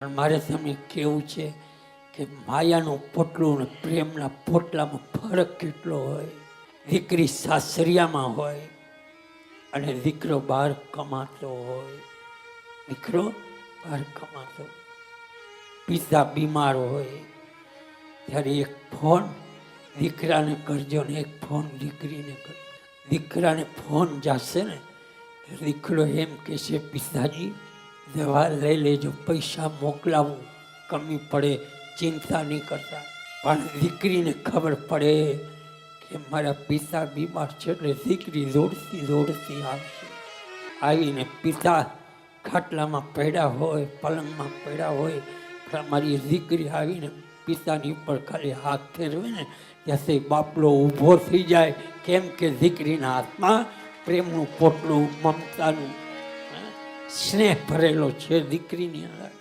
પણ મારે તમને કેવું છે કે માયાનું પોટલું અને પ્રેમના પોટલામાં ફરક કેટલો હોય. દીકરી સાસરિયામાં હોય અને દીકરો બહાર કમાતો હોય. દીકરો બહાર કમાતો, પિતા બીમાર હોય ત્યારે એક ફોન દીકરાને કરજો ને એક ફોન દીકરીને કરજો. દીકરાને ફોન જશે ને દીકરો એમ કહેશે, પિતાજી દવા લઈ લેજો, પૈસા મોકલાવું, કમી પડે ચિંતા નહીં કરતા. પણ દીકરીને ખબર પડે કે મારા પિતા બીમાર છે એટલે દીકરી દોડતી દોડતી આવશે. આવીને પિતા ખાટલામાં પડ્યા હોય, પલંગમાં પડ્યા હોય, પણ મારી દીકરી આવીને પિતાની ઉપર ખાલી હાથ ફેરવે ને ત્યાંથી બાપલો ઊભો થઈ જાય. કેમ કે દીકરીના હાથમાં પ્રેમનું પોટલું, મમતાનું સ્નેહ ભરેલો છે દીકરીની અંદર.